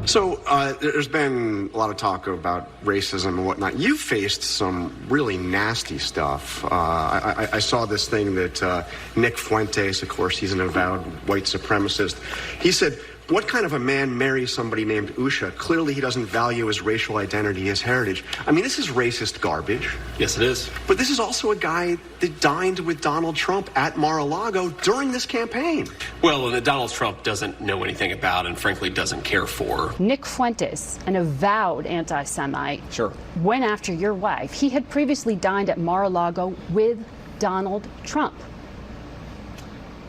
So there's been a lot of talk about racism and whatnot. You've faced some really nasty stuff. I saw this thing that Nick Fuentes, of course, he's an avowed white supremacist. He said, what kind of a man marries somebody named Usha? Clearly he doesn't value his racial identity, his heritage. I mean, this is racist garbage. Yes, it is. But this is also a guy that dined with Donald Trump at Mar-a-Lago during this campaign. Well, that Donald Trump doesn't know anything about and frankly doesn't care for. Nick Fuentes, an avowed anti-Semite, went after your wife. He had previously dined at Mar-a-Lago with Donald Trump.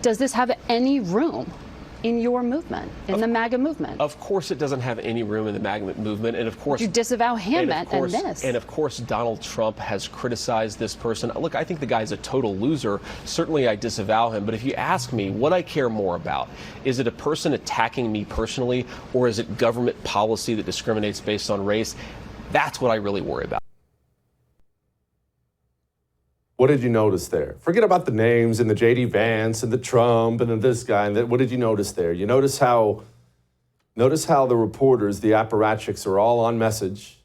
Does this have any room in your movement, in the MAGA movement? Of course it doesn't have any room in the MAGA movement, and of course... You disavow him and this. And of course Donald Trump has criticized this person. Look, I think the guy's a total loser. Certainly I disavow him, but if you ask me what I care more about, is it a person attacking me personally, or is it government policy that discriminates based on race? That's what I really worry about. What did you notice there? Forget about the names and the J.D. Vance and the Trump and this guy. And that. What did you notice there? You notice how the reporters, the apparatchiks, are all on message,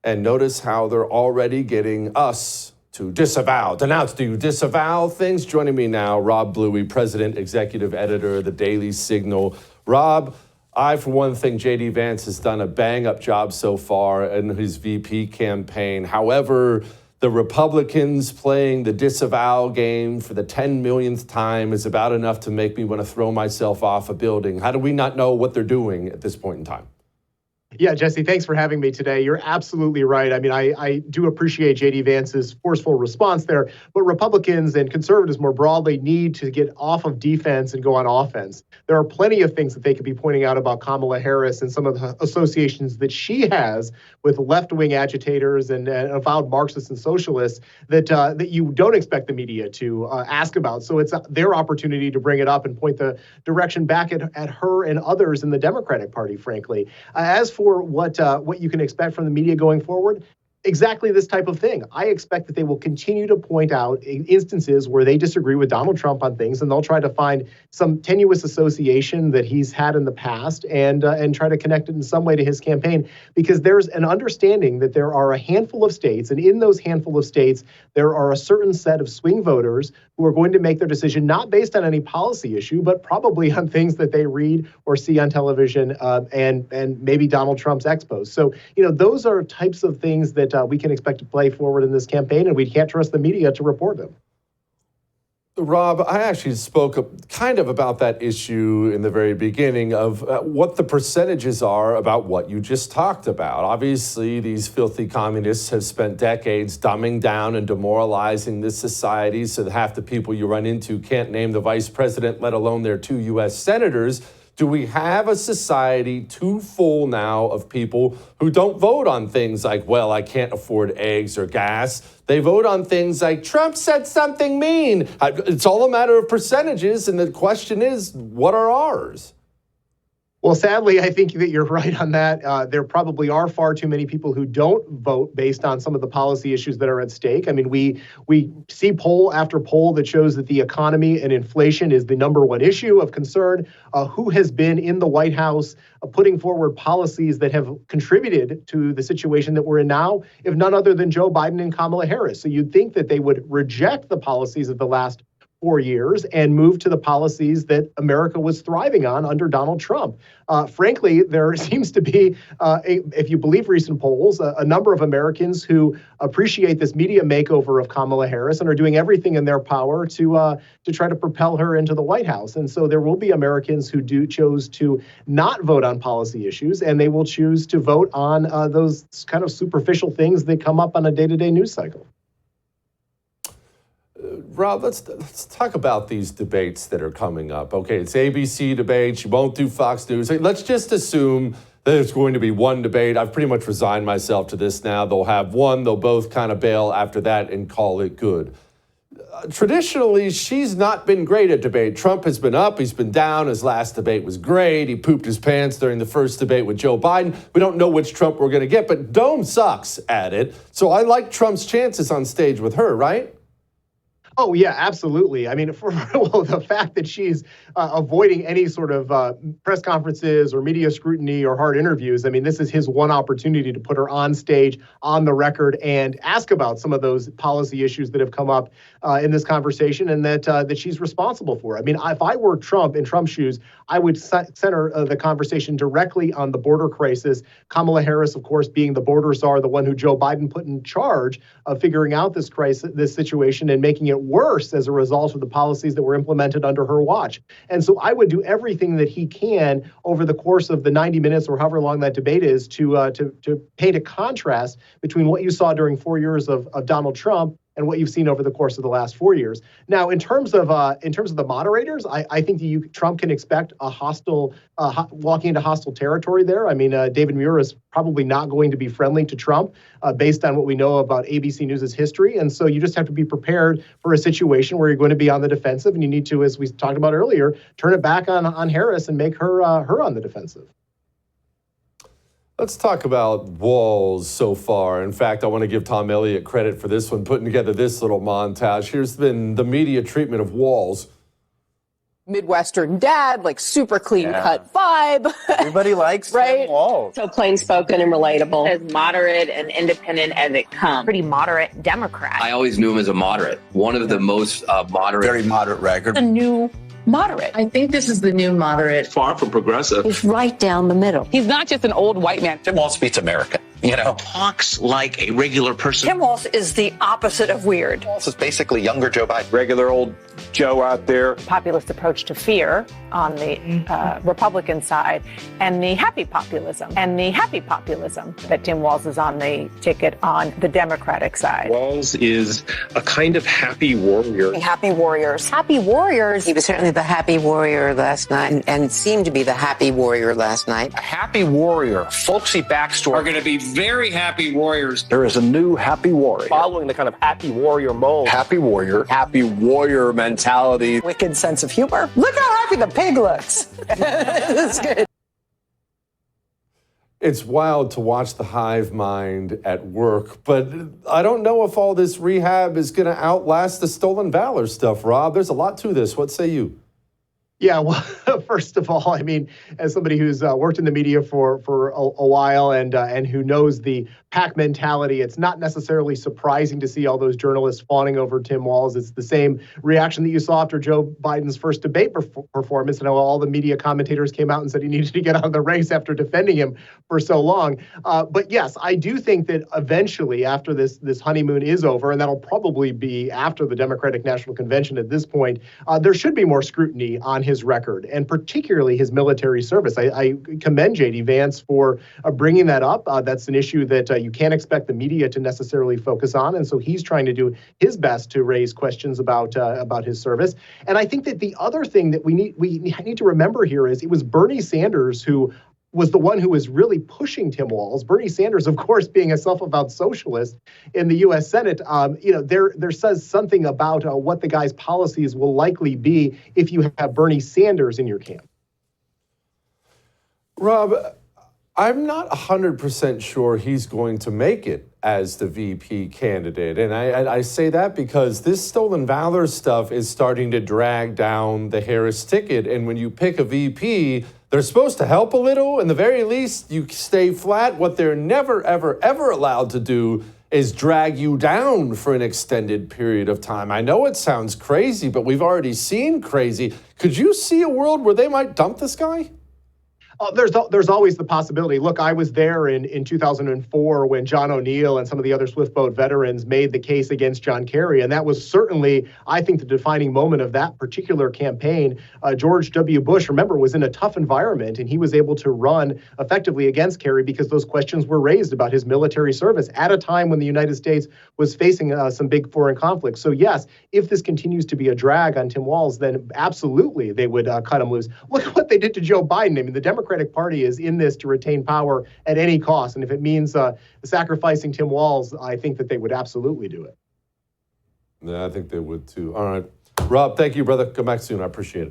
and notice how they're already getting us to denounce. Do you disavow things? Joining me now, Rob Bluey, president, executive editor of the Daily Signal. Rob, I, for one thing, J.D. Vance has done a bang-up job so far in his VP campaign. However, the Republicans playing the disavow game for the 10 millionth time is about enough to make me want to throw myself off a building. How do we not know what they're doing at this point in time? Yeah, Jesse, thanks for having me today. You're absolutely right. I mean, I do appreciate J.D. Vance's forceful response there, but Republicans and conservatives more broadly need to get off of defense and go on offense. There are plenty of things that they could be pointing out about Kamala Harris and some of the associations that she has with left-wing agitators and avowed Marxists and socialists that you don't expect the media to ask about. So it's their opportunity to bring it up and point the direction back at her and others in the Democratic Party, frankly. As for what you can expect from the media going forward, exactly this type of thing. I expect that they will continue to point out instances where they disagree with Donald Trump on things, and they'll try to find some tenuous association that he's had in the past and try to connect it in some way to his campaign, because there's an understanding that there are a handful of states, and in those handful of states, there are a certain set of swing voters who are going to make their decision not based on any policy issue, but probably on things that they read or see on television and maybe Donald Trump's expos. So, those are types of things that we can expect to play forward in this campaign, and we can't trust the media to report them. Rob, I actually spoke kind of about that issue in the very beginning of what the percentages are about what you just talked about. Obviously, these filthy communists have spent decades dumbing down and demoralizing this society so that half the people you run into can't name the vice president, let alone their 2 U.S. senators. Do we have a society too full now of people who don't vote on things like, well, I can't afford eggs or gas? They vote on things like, Trump said something mean. It's all a matter of percentages, and the question is, what are ours? Well, sadly, I think that you're right on that. There probably are far too many people who don't vote based on some of the policy issues that are at stake. I mean, we see poll after poll that shows that the economy and inflation is the number one issue of concern. Who has been in the White House putting forward policies that have contributed to the situation that we're in now, if none other than Joe Biden and Kamala Harris? So you'd think that they would reject the policies of the last 4 years and move to the policies that America was thriving on under Donald Trump. Frankly, there seems to be, if you believe recent polls, a number of Americans who appreciate this media makeover of Kamala Harris and are doing everything in their power to try to propel her into the White House. And so there will be Americans who chose to not vote on policy issues, and they will choose to vote on those kind of superficial things that come up on a day-to-day news cycle. Rob, let's talk about these debates that are coming up. Okay, it's ABC debates. You won't do Fox News. Let's just assume that there's going to be one debate. I've pretty much resigned myself to this now. They'll have one. They'll both kind of bail after that and call it good. Traditionally, she's not been great at debate. Trump has been up. He's been down. His last debate was great. He pooped his pants during the first debate with Joe Biden. We don't know which Trump we're going to get, but Dome sucks at it. So I like Trump's chances on stage with her, right? Oh, yeah, absolutely. I mean, well, the fact that she's avoiding any sort of press conferences or media scrutiny or hard interviews, I mean, this is his one opportunity to put her on stage, on the record, and ask about some of those policy issues that have come up in this conversation and that she's responsible for. I mean, if I were Trump, in Trump's shoes, I would center the conversation directly on the border crisis. Kamala Harris, of course, being the border czar, the one who Joe Biden put in charge of figuring out this crisis, this situation, and making it worse as a result of the policies that were implemented under her watch. And so I would do everything that he can over the course of the 90 minutes or however long that debate is to paint a contrast between what you saw during 4 years of Donald Trump and what you've seen over the course of the last 4 years. Now, in terms of the moderators, I think that Trump can expect a hostile walking into hostile territory there. I mean, David Muir is probably not going to be friendly to Trump based on what we know about ABC News's history, and so you just have to be prepared for a situation where you're going to be on the defensive, and you need to, as we talked about earlier, turn it back on Harris and make her on the defensive. Let's talk about Walz so far. In fact, I want to give Tom Elliott credit for this one, putting together this little montage. Here's been the media treatment of Walz. Midwestern dad, like super clean cut vibe. Everybody likes right? Walz. So plain spoken and relatable. As moderate and independent as it comes. Pretty moderate Democrat. I always knew him as a moderate. One of the most moderate. Very moderate record. A new moderate. I think this is the new moderate. Far from progressive. He's right down the middle. He's not just an old white man. Tim Walz beats America. You know, Talks like a regular person. Tim Walz is the opposite of weird. Walz is basically younger Joe Biden. Regular old Joe out there. Populist approach to fear on the Republican side, and the happy populism. That Tim Walz is on the ticket on the Democratic side. Walz is a kind of happy warrior. Happy warriors. Happy warriors. He was certainly the happy warrior last night and seemed to be the happy warrior last night. A happy warrior, folksy backstory. Are going to be very happy warriors. There is a new happy warrior. Following the kind of happy warrior mold. Happy warrior mentality. Wicked sense of humor. Look how happy the pig looks. That's good. It's wild to watch the hive mind at work, but I don't know if all this rehab is going to outlast the stolen valor stuff, Rob. There's a lot to this. What say you? Yeah, well, first of all, I mean, as somebody who's worked in the media for a while and who knows the pack mentality, it's not necessarily surprising to see all those journalists fawning over Tim Walz. It's the same reaction that you saw after Joe Biden's first debate performance, and all the media commentators came out and said he needed to get out of the race after defending him for so long. But yes, I do think that eventually, after this honeymoon is over, and that'll probably be after the Democratic National Convention at this point, there should be more scrutiny on his record, and particularly his military service. I commend J.D. Vance for bringing that up. That's an issue that you can't expect the media to necessarily focus on, and so he's trying to do his best to raise questions about his service. And I think that the other thing that we need to remember here is it was Bernie Sanders who was the one who was really pushing Tim Walz. Bernie Sanders, of course, being a self-avowed socialist in the U.S. Senate, there says something about what the guy's policies will likely be if you have Bernie Sanders in your camp. Rob, I'm not 100% sure he's going to make it as the VP candidate. And I say that because this stolen valor stuff is starting to drag down the Harris ticket. And when you pick a VP, they're supposed to help a little. In the very least, you stay flat. What they're never, ever, ever allowed to do is drag you down for an extended period of time. I know it sounds crazy, but we've already seen crazy. Could you see a world where they might dump this guy? There's always the possibility. Look, I was there in 2004 when John O'Neill and some of the other Swift Boat veterans made the case against John Kerry, and that was certainly, I think, the defining moment of that particular campaign. George W. Bush, remember, was in a tough environment, and he was able to run effectively against Kerry because those questions were raised about his military service at a time when the United States was facing some big foreign conflicts. So yes, if this continues to be a drag on Tim Walz, then absolutely they would cut him loose. Look at what they did to Joe Biden. I mean, the Democratic Party is in this to retain power at any cost. And if it means sacrificing Tim Walz, I think that they would absolutely do it. Yeah, I think they would too. All right. Rob, thank you, brother. Come back soon. I appreciate it.